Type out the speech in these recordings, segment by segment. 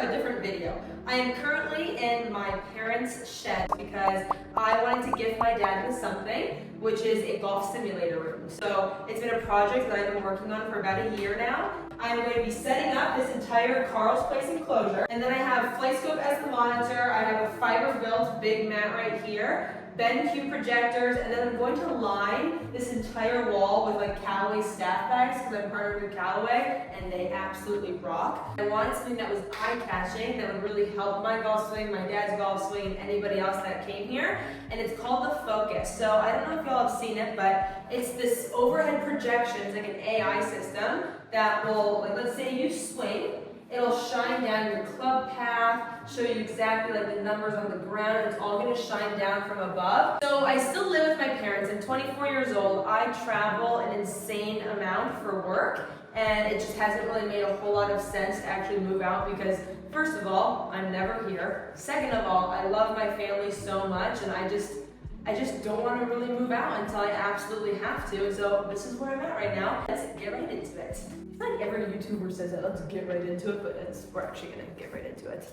of a different video. I am currently in my parents' shed because I wanted to gift my dad with something, which is a golf simulator room. So it's been a project that I've been working on for about a year now. I'm going to be setting up this entire Carl's Place enclosure, and then I have Flightscope as the monitor. I have a Fiberbuilt big mat right here, BenQ projectors, and then I'm going to line this entire wall with like Callaway staff bags because I'm partnered with Callaway and they absolutely rock. I wanted something that was eye-catching that would really help my golf swing, my dad's golf swing, and anybody else that came here, and it's called the Focus. So I don't know if y'all have seen it, but it's this overhead projection. It's like an AI system that will, like, let's say you swing, it'll shine down your club path, show you exactly like the numbers on the ground, and it's all gonna shine down from above. So I still live with my parents. I'm 24 years old. I travel an insane amount for work, and it just hasn't really made a whole lot of sense to actually move out because, first of all, I'm never here. Second of all, I love my family so much, and I just don't want to really move out until I absolutely have to. So this is where I'm at right now. Let's get right into it. It's not every YouTuber says that, let's get right into it, but we're actually gonna get right into it.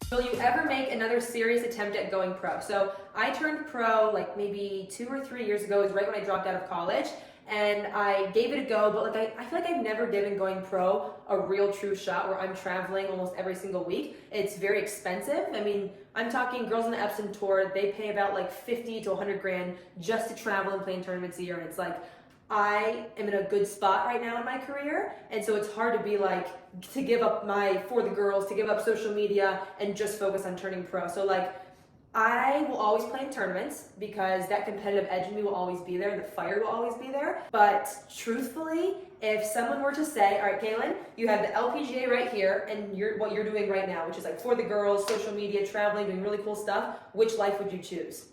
Will you ever make another serious attempt at going pro? So I turned pro like maybe 2 or 3 years ago. It was right when I dropped out of college. And I gave it a go, but like I feel like I've never given going pro a real true shot where I'm traveling almost every single week. It's very expensive. I mean, I'm talking girls on the Epsom tour, they pay about like 50 to 100 grand just to travel and play in tournaments a year. And it's like, I am in a good spot right now in my career. And so it's hard to be like, to give up for the girls, to give up social media and just focus on turning pro. So like, I will always play in tournaments because that competitive edge in me will always be there, the fire will always be there. But truthfully, if someone were to say, all right, Cailyn, you have the LPGA right here and what you're doing right now, which is like for the girls, social media, traveling, doing really cool stuff, which life would you choose?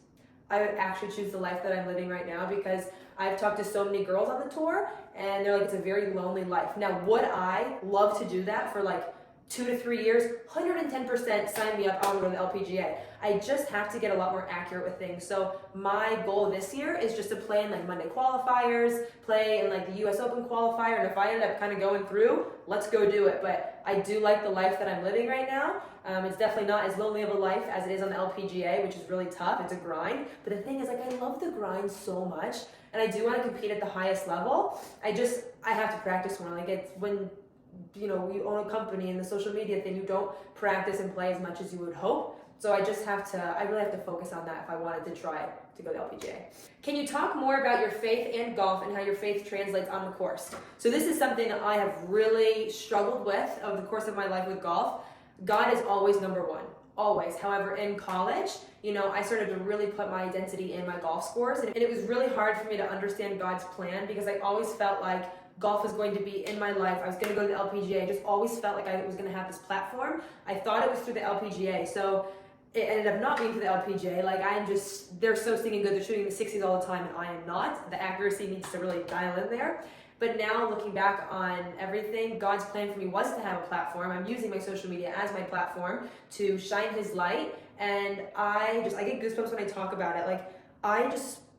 I would actually choose the life that I'm living right now because I've talked to so many girls on the tour and they're like, it's a very lonely life. Now, would I love to do that for like 2 to 3 years? 110% sign me up, I want to go to the LPGA. I just have to get a lot more accurate with things. So my goal this year is just to play in like Monday qualifiers, play in like the US Open qualifier, and if I end up kind of going through, let's go do it. But I do like the life that I'm living right now. It's definitely not as lonely of a life as it is on the LPGA, which is really tough. It's a grind. But the thing is, like, I love the grind so much, and I do want to compete at the highest level. I have to practice more. Like, it's when you own a company and the social media thing, you don't practice and play as much as you would hope. So I really have to focus on that if I wanted to try to go to the LPGA. Can you talk more about your faith and golf and how your faith translates on the course? So this is something that I have really struggled with over the course of my life with golf. God is always number one, always. However, in college, I started to really put my identity in my golf scores, and it was really hard for me to understand God's plan because I always felt like golf was going to be in my life. I was going to go to the LPGA. I just always felt like I was going to have this platform. I thought it was through the LPGA. So it ended up not being through the LPGA. Like, they're so stinking good. They're shooting the 60s all the time, and I am not. The accuracy needs to really dial in there. But now looking back on everything, God's plan for me was to have a platform. I'm using my social media as my platform to shine his light. And I get goosebumps when I talk about it. Like,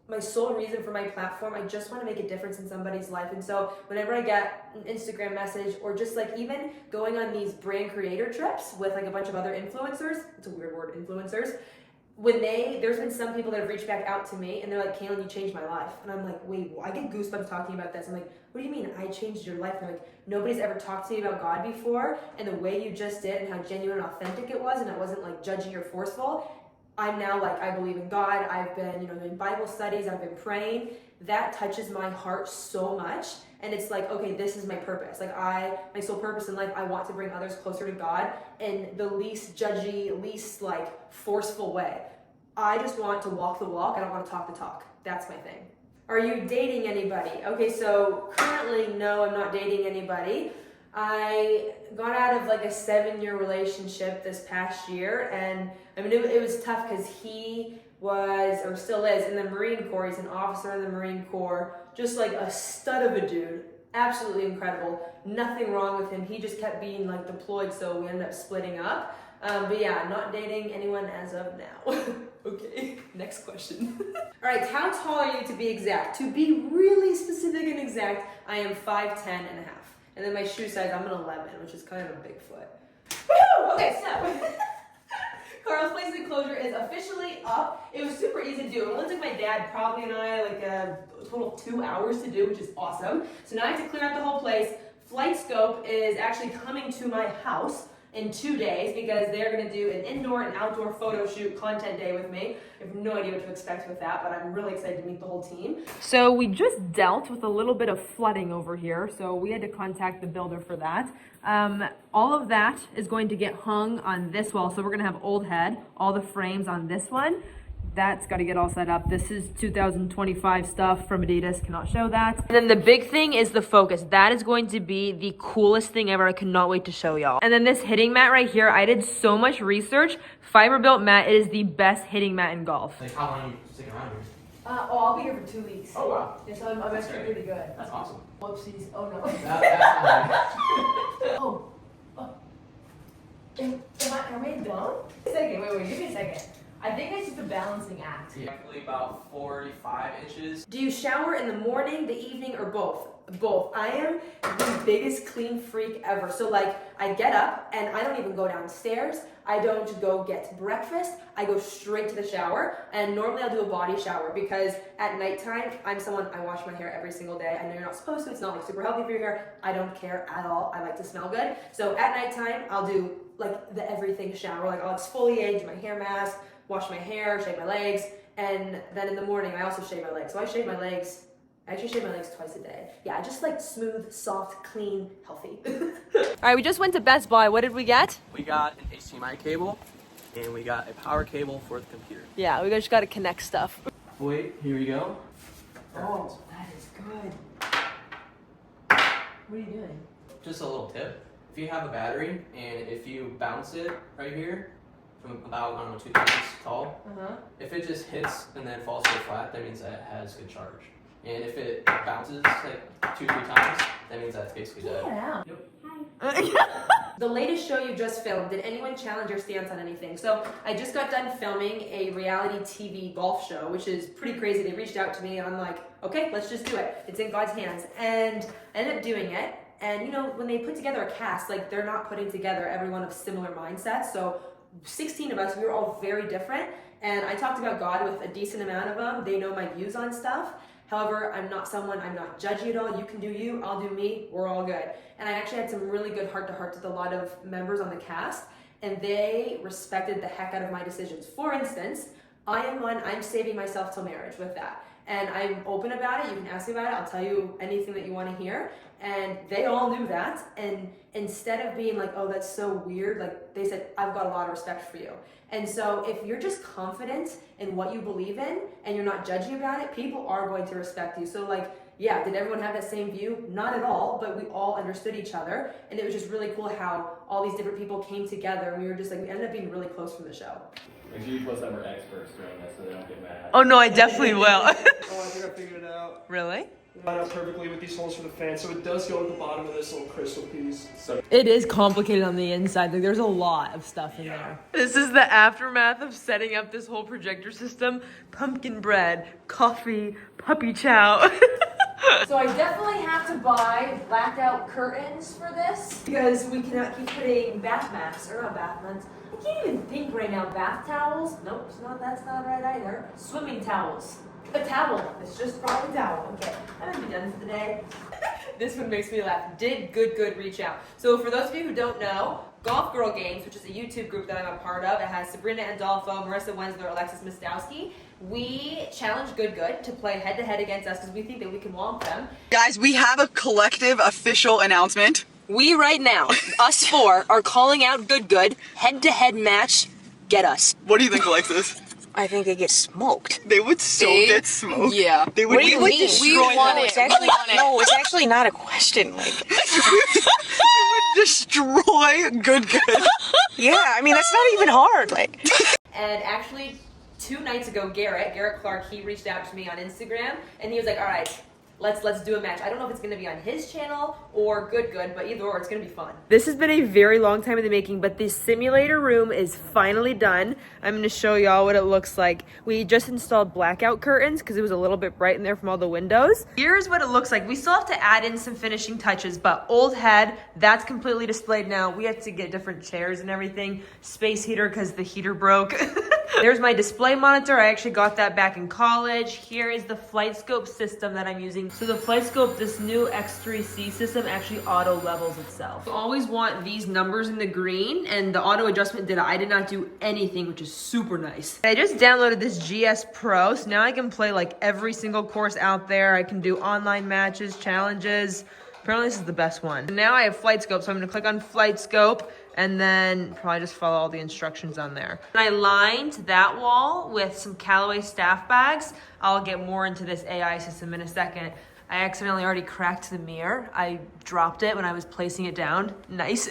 my sole reason for my platform, I just want to make a difference in somebody's life. And so whenever I get an Instagram message or just like even going on these brand creator trips with like a bunch of other influencers, it's a weird word, influencers, there's been some people that have reached back out to me and they're like, Cailyn, you changed my life. And I'm like, wait, I get goosebumps talking about this. I'm like, what do you mean I changed your life? And they're like, nobody's ever talked to me about God before, and the way you just did and how genuine and authentic it was, and it wasn't like judgy or forceful. I'm now like, I believe in God. I've been, doing Bible studies. I've been praying. That touches my heart so much. And it's like, okay, this is my purpose. Like my sole purpose in life, I want to bring others closer to God in the least judgy, least like forceful way. I just want to walk the walk. I don't want to talk the talk. That's my thing. Are you dating anybody? Okay, so currently, no, I'm not dating anybody. I got out of like a 7-year relationship this past year, and I mean, it was tough because he was, or still is, in the Marine Corps. He's an officer in the Marine Corps, just like a stud of a dude, absolutely incredible. Nothing wrong with him. He just kept being like deployed, so we ended up splitting up. But yeah, not dating anyone as of now. Okay, next question. All right, how tall are you to be exact? To be really specific and exact, I am 5'10" and a half. And then my shoe size, I'm an 11, which is kind of a big foot. Woo! Okay, so Carl's Place Enclosure is officially up. It was super easy to do. It only took my dad, probably, and I like a total of 2 hours to do, which is awesome. So now I have to clear out the whole place. Flightscope is actually coming to my house in 2 days because they're going to do an indoor and outdoor photo shoot content day with me. I have no idea what to expect with that, but I'm really excited to meet the whole team. So we just dealt with a little bit of flooding over here, so we had to contact the builder for that. All of that is going to get hung on this wall, so we're going to have old head, all the frames on this one. That's got to get all set up. This is 2025 stuff from Adidas, cannot show that. And then the big thing is the focus. That is going to be the coolest thing ever. I cannot wait to show y'all. And then this hitting mat right here, I did so much research. Fiberbuilt mat is the best hitting mat in golf. Like, how long are you sticking around here? I'll be here for 2 weeks. Oh, wow. Yeah, so I'm actually pretty good. That's awesome. Whoopsies. Oh, no. Are we done? Wait, give me a second. I think it's just a balancing act. Yeah, about 45 inches. Do you shower in the morning, the evening, or both? Both. I am the biggest clean freak ever. So like, I get up and I don't even go downstairs. I don't go get breakfast. I go straight to the shower. And normally I'll do a body shower because at nighttime, I wash my hair every single day. I know you're not supposed to. It's not like super healthy for your hair. I don't care at all. I like to smell good. So at nighttime, I'll do like the everything shower. Like I'll exfoliate, do my hair mask, wash my hair, shave my legs, and then in the morning I also shave my legs. So I actually shave my legs twice a day. Yeah, just like smooth, soft, clean, healthy. All right, we just went to Best Buy. What did we get? We got an HDMI cable, and we got a power cable for the computer. Yeah, we just got to connect stuff. Wait, here we go. Oh, that is good. What are you doing? Just a little tip. If you have a battery, and if you bounce it right here, from about, I don't know, 2 inches tall. If it just hits and then falls to the flat, that means that it has good charge. And if it bounces like 2-3 times, that means that's basically dead. Yeah. Yep. Hi. The latest show you just filmed, did anyone challenge your stance on anything? So I just got done filming a reality TV golf show, which is pretty crazy. They reached out to me and I'm like, okay, let's just do it. It's in God's hands. And I ended up doing it. And you know, when they put together a cast, like they're not putting together everyone of similar mindsets. So 16 of us, we were all very different, and I talked about God with a decent amount of them. They know my views on stuff. However, I'm not judgy at all. You can do you, I'll do me, we're all good. And I actually had some really good heart-to-hearts with a lot of members on the cast, and they respected the heck out of my decisions. For instance, I'm saving myself till marriage with that. And I'm open about it. You can ask me about it. I'll tell you anything that you want to hear. And they all knew that. And instead of being like, oh, that's so weird, like they said, I've got a lot of respect for you. And so if you're just confident in what you believe in and you're not judgy about it, people are going to respect you. So like, yeah, did everyone have that same view? Not at all, but we all understood each other. And it was just really cool how all these different people came together, and we ended up being really close from the show. Make sure you post that we're experts during this so they don't get mad. Oh no, I definitely will. Oh, I think I figured it out. Really? Line up perfectly with these holes for the fan, so it does go at the bottom of this little crystal piece. So it is complicated on the inside. Like there's a lot of stuff in there. This is the aftermath of setting up this whole projector system. Pumpkin bread, coffee, puppy chow. So I definitely have to buy blacked out curtains for this because we cannot keep putting bath mats, or not bath mats. I can't even think right now. Bath towels? Nope, that's not right either. Swimming towels. A towel. It's just probably a towel. Okay, I'm gonna be done for the day. This one makes me laugh. Did good reach out. So for those of you who don't know, Golf Girl Games, which is a YouTube group that I'm a part of, it has Sabrina Andolfo, Marissa Wensler, Alexis Mostowski. We challenge Good to play head-to-head against us because we think that we can womp them. Guys, we have a collective official announcement. We right now, us four, are calling out Good, head-to-head match. Get us. What do you think, Alexis? I think they get smoked. They would get smoked. Yeah. They would, we would destroy them. No, it's actually not a question. Like, we would destroy Good. yeah, I mean, that's not even hard. Like. And actually, 2 nights ago, Garrett Clark, he reached out to me on Instagram, and he was like, all right, let's do a match. I don't know if it's gonna be on his channel or good, but either or, it's gonna be fun. This has been a very long time in the making, but the simulator room is finally done. I'm gonna show y'all what it looks like. We just installed blackout curtains because it was a little bit bright in there from all the windows. Here's what it looks like. We still have to add in some finishing touches, but old head, that's completely displayed now. We have to get different chairs and everything. Space heater because the heater broke. There's my display monitor. I actually got that back in college. Here is the Flightscope system that I'm using. So the Flightscope, this new X3C system, actually auto levels itself. You always want these numbers in the green, and the auto adjustment I did not do anything, which is super nice. I just downloaded this GS Pro, so now I can play like every single course out there. I can do online matches, challenges. Apparently this is the best one. So now I have Flightscope, so I'm gonna click on Flightscope and then probably just follow all the instructions on there. And I lined that wall with some Callaway staff bags. I'll get more into this AI system in a second. I accidentally already cracked the mirror. I dropped it when I was placing it down. Nice.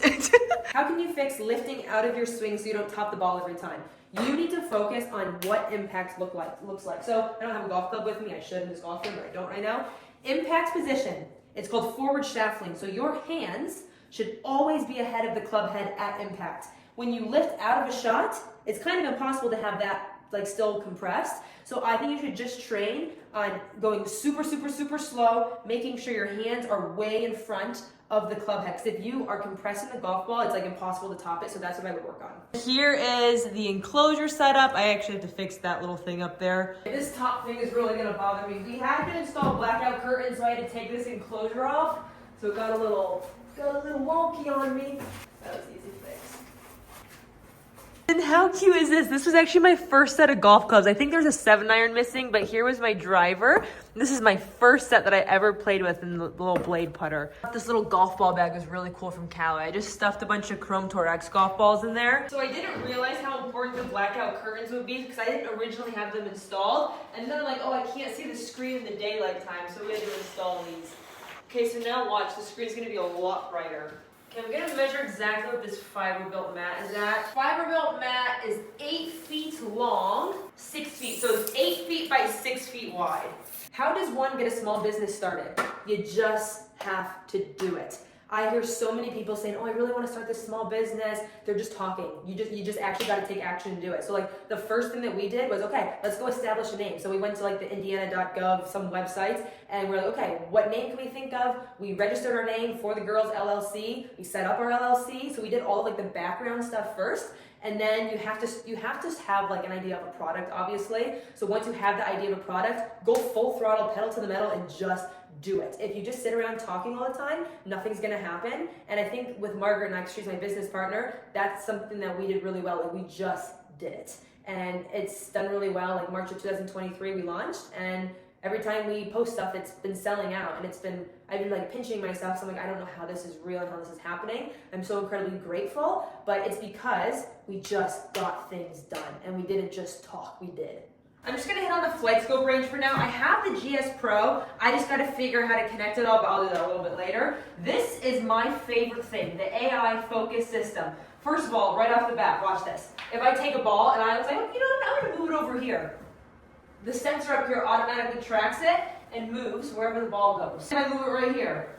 How can you fix lifting out of your swing so you don't top the ball every time? You need to focus on what impact looks like. So I don't have a golf club with me. I should in this golf room, but I don't right now. Impact position. It's called forward shaft lean. So your hands should always be ahead of the club head at impact. When you lift out of a shot, it's kind of impossible to have that like still compressed. So I think you should just train on going super, super, super slow, making sure your hands are way in front of the club head. Because if you are compressing the golf ball, it's like impossible to top it. So that's what I would work on. Here is the enclosure setup. I actually have to fix that little thing up there. This top thing is really gonna bother me. We had to install blackout curtains, so I had to take this enclosure off. So it got a little wonky on me. That was easy to fix. And how cute is this? This was actually my first set of golf clubs. I think there's a 7-iron missing, but here was my driver. This is my first set that I ever played with in the little blade putter. This little golf ball bag was really cool from Cailyn. I just stuffed a bunch of Chrome Torex golf balls in there. So I didn't realize how important the blackout curtains would be because I didn't originally have them installed. And then I'm like, oh, I can't see the screen in the daylight time, so we had to install these. Okay, so now watch, the screen's gonna be a lot brighter. Okay, I'm gonna measure exactly what this Fiberbuilt mat is at. Fiberbuilt mat is 8 feet long, 6 feet. So it's 8 feet by 6 feet wide. How does one get a small business started? You just have to do it. I hear so many people saying, oh, I really want to start this small business. They're just talking. You just actually got to take action and do it. So like the first thing that we did was, okay, let's go establish a name. So we went to like the indiana.gov, some websites, and we're like, okay, what name can we think of? We registered our name For the Girls LLC. We set up our LLC. So we did all of like the background stuff first. And then you have to have like an idea of a product, obviously. So once you have the idea of a product, go full throttle, pedal to the metal, and just do it. If you just sit around talking all the time, nothing's gonna happen. And I think with Margaret, and she's my business partner, that's something that we did really well. Like we just did it. And it's done really well. Like March of 2023, we launched, and every time we post stuff, it's been selling out, and I've been like pinching myself. So I'm like, I don't know how this is real and how this is happening. I'm so incredibly grateful, but it's because we just got things done, and we didn't just talk, we did. I'm just gonna hit on the Flightscope range for now. I have the GS Pro. I just gotta figure how to connect it all, but I'll do that a little bit later. This is my favorite thing, the AI focus system. First of all, right off the bat, watch this. If I take a ball and I was like, oh, you know what, I'm gonna move it over here. The sensor up here automatically tracks it and moves wherever the ball goes. And I move it right here.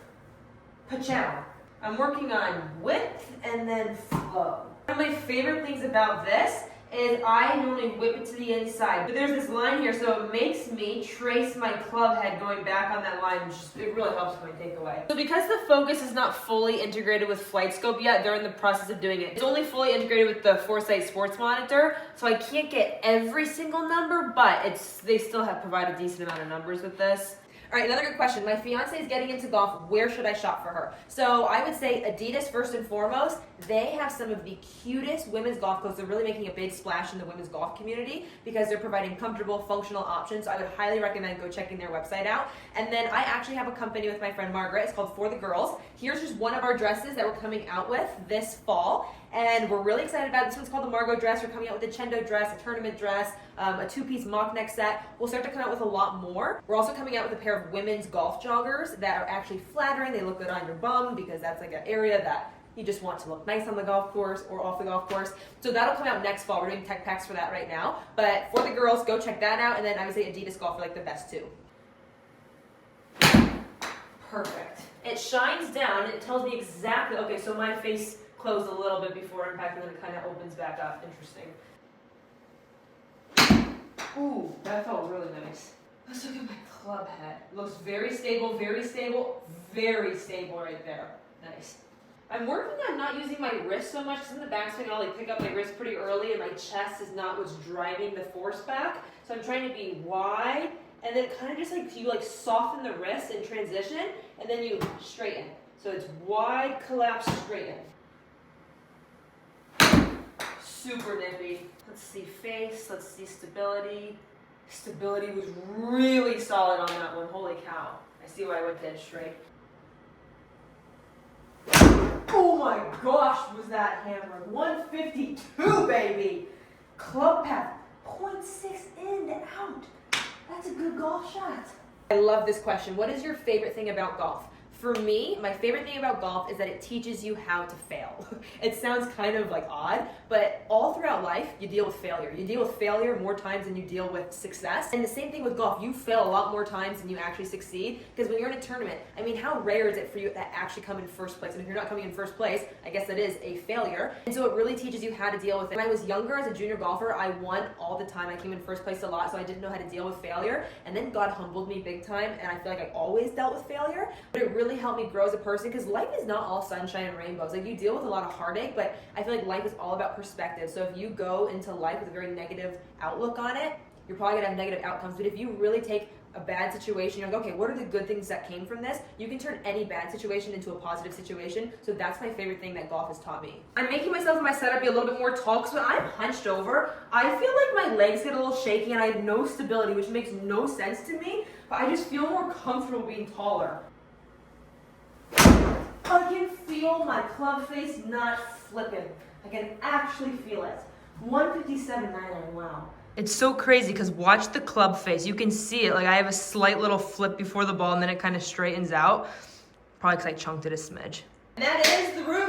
Pa-chow. I'm working on width and then flow. One of my favorite things about this is I normally whip it to the inside. But there's this line here, so it makes me trace my club head going back on that line, which it really helps with my takeaway. So because the Focus is not fully integrated with Flightscope yet, they're in the process of doing it. It's only fully integrated with the Foresight Sports Monitor, so I can't get every single number, but they still have provided a decent amount of numbers with this. All right, another good question. My fiance is getting into golf. Where should I shop for her? So I would say Adidas first and foremost. They have some of the cutest women's golf clothes. They're really making a big splash in the women's golf community because they're providing comfortable, functional options. So I would highly recommend go checking their website out. And then I actually have a company with my friend Margaret. It's called For the Girls. Here's just one of our dresses that we're coming out with this fall. And we're really excited about it. This one's called the Margot dress. We're coming out with a Chendo dress, a tournament dress, a 2-piece mock neck set. We'll start to come out with a lot more. We're also coming out with a pair of women's golf joggers that are actually flattering. They look good on your bum because that's like an area that you just want to look nice on the golf course or off the golf course. So that'll come out next fall. We're doing tech packs for that right now. But For the Girls, go check that out. And then I would say Adidas Golf are like the best too. Perfect. It shines down, it tells me exactly, okay, so my face closed a little bit before impact and then it kind of opens back up. Interesting. Ooh, that felt really nice. Let's look at my club head. Looks very stable, very stable, very stable right there. Nice. I'm working on not using my wrist so much because in the backswing I'll like pick up my wrist pretty early and my chest is not what's driving the force back. So I'm trying to be wide and then kind of just like you like soften the wrist in transition and then you straighten. So it's wide, collapse, straighten. Super nippy. Let's see face, let's see stability. Stability was really solid on that one, holy cow. I see why I went dead straight. Oh my gosh, was that hammered. 152, baby. Club path, 0.6 in to out. That's a good golf shot. I love this question. What is your favorite thing about golf? For me, my favorite thing about golf is that it teaches you how to fail. It sounds kind of like odd, but all throughout life, you deal with failure. You deal with failure more times than you deal with success. And the same thing with golf. You fail a lot more times than you actually succeed, because when you're in a tournament, I mean, how rare is it for you to actually come in first place? And if you're not coming in first place, I guess that is a failure. And so it really teaches you how to deal with it. When I was younger as a junior golfer, I won all the time. I came in first place a lot, so I didn't know how to deal with failure. And then God humbled me big time, and I feel like I always dealt with failure, but it really helped me grow as a person, because life is not all sunshine and rainbows. Like, you deal with a lot of heartache, but I feel like life is all about perspective. So if you go into life with a very negative outlook on it, you're probably gonna have negative outcomes. But if you really take a bad situation, you're like, okay, what are the good things that came from this? You can turn any bad situation into a positive situation. So that's my favorite thing that golf has taught me. I'm making myself and my setup be a little bit more tall, because when I'm hunched over, I feel like my legs get a little shaky and I have no stability, which makes no sense to me, but I just feel more comfortable being taller. I can feel my club face not flipping. I can actually feel it. 157.99, wow. It's so crazy because watch the club face. You can see it. Like, I have a slight little flip before the ball and then it kind of straightens out. Probably because I chunked it a smidge. And that is the room.